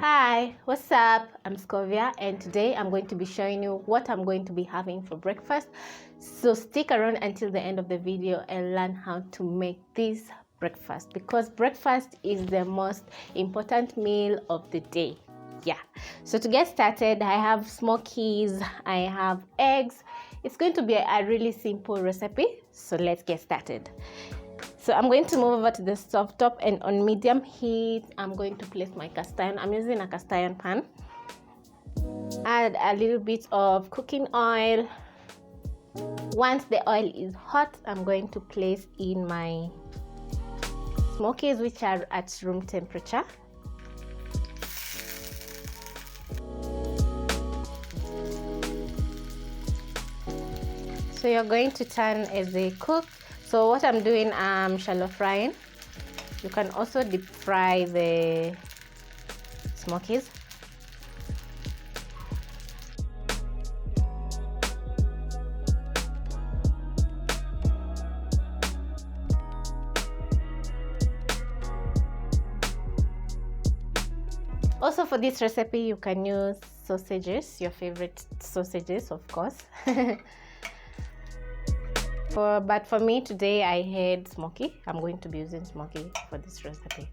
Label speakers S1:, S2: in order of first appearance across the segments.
S1: Hi, what's up? I'm Scovia and today I'm going to be showing you what I'm going to be having for breakfast. So stick around until the end of the video and learn how to make this breakfast because breakfast is the most important meal of the day. Yeah, so to get started, I have smokies, I have eggs. It's going to be a really simple recipe, so let's get started. So I'm going to move over to the stove top, and on medium heat I'm going to place my cast iron. I'm using a cast iron pan. Add a little bit of cooking oil. Once the oil is hot, I'm going to place in my smokies, which are at room temperature. So you're going to turn as they cook. So what I'm doing, I'm shallow frying. You can also deep fry the smokies. Also for this recipe, you can use sausages, your favorite sausages, of course. But for me today, I had smoky. I'm going to be using smoky for this recipe.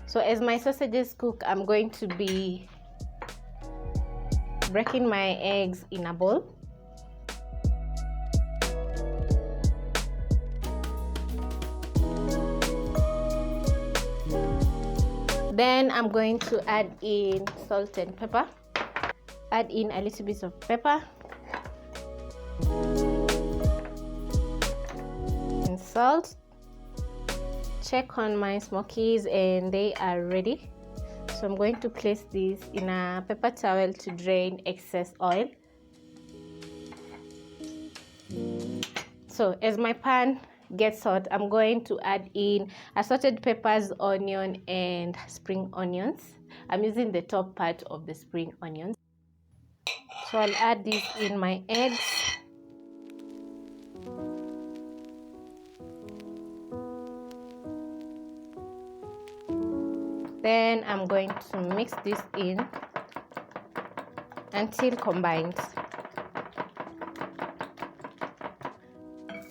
S1: So as my sausages cook, I'm going to be breaking my eggs in a bowl. Then I'm going to add in salt and pepper. Add in a little bit of pepper and salt. Check on my smokies and they are ready. So I'm going to place this in a paper towel to drain excess oil. So as my pan gets hot, I'm going to add in assorted peppers, onion and spring onions. I'm using the top part of the spring onions. So I'll add this in my eggs. Then I'm going to mix this in until combined.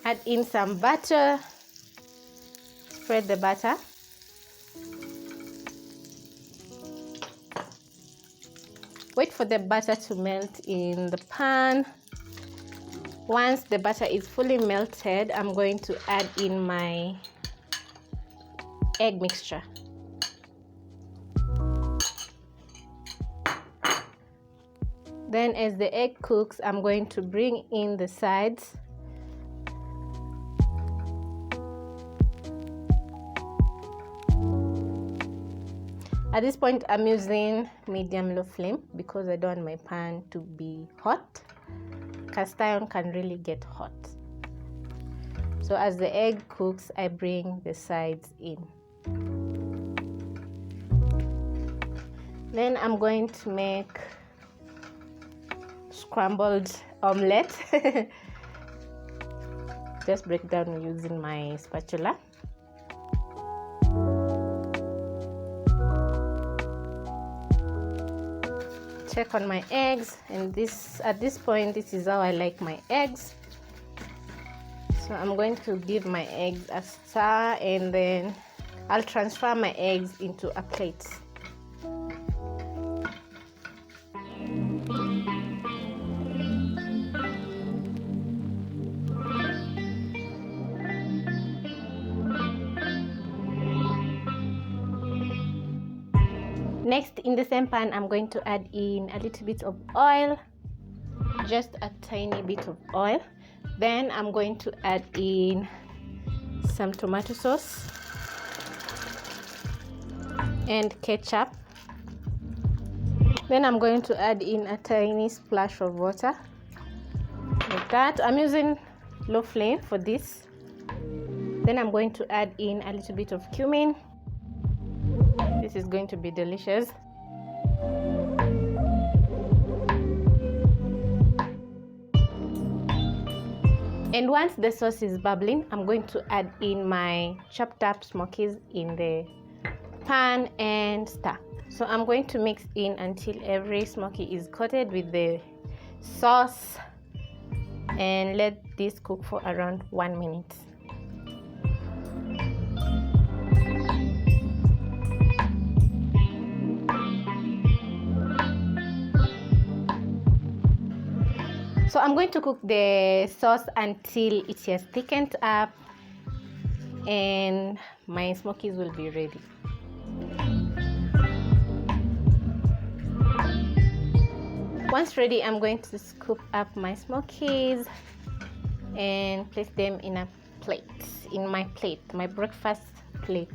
S1: Add in some butter. Spread the butter. Wait for the butter to melt in the pan. Once the butter is fully melted, I'm going to add in my egg mixture. Then as the egg cooks, I'm going to bring in the sides. At this point, I'm using medium-low flame because I don't want my pan to be hot. Cast iron can really get hot. So as the egg cooks, I bring the sides in. Then I'm going to make scrambled omelette. Just break down using my spatula. Check on my eggs, and at this point, this is how I like my eggs. So I'm going to give my eggs a stir, and then I'll transfer my eggs into a plate. Next, in the same pan, I'm going to add in a little bit of oil, just a tiny bit of oil. Then I'm going to add in some tomato sauce and ketchup. Then I'm going to add in a tiny splash of water. Like that. I'm using low flame for this. Then I'm going to add in a little bit of cumin. This is going to be delicious. And once the sauce is bubbling, I'm going to add in my chopped up smokies in the pan and stir. So I'm going to mix in until every smoky is coated with the sauce, and let this cook for around 1 minute. So I'm going to cook the sauce until it has thickened up and my smokies will be ready. Once ready, I'm going to scoop up my smokies and place them in a plate, in my plate, my breakfast plate.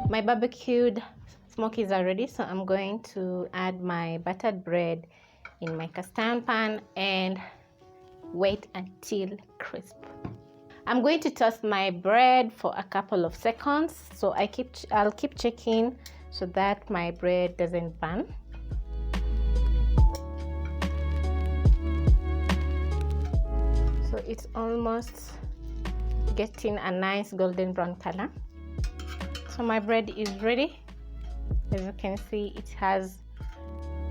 S1: My barbecued smokies are ready, so I'm going to add my buttered bread in my cast iron pan and wait until crisp. I'm going to toast my bread for a couple of seconds, so I'll keep checking so that my bread doesn't burn. So it's almost getting a nice golden brown color. So my bread is ready. As you can see, it has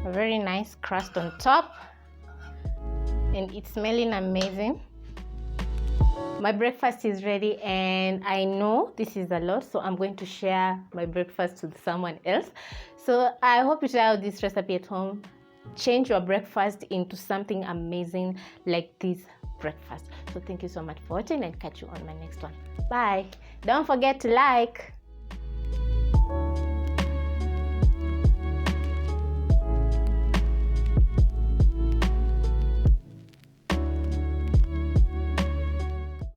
S1: a very nice crust on top and it's smelling amazing. My breakfast is ready, and I know this is a lot, so I'm going to share my breakfast with someone else. So I hope you try out this recipe at home. Change your breakfast into something amazing like this breakfast. So thank you so much for watching, and catch you on my next one. Bye. Don't forget to like.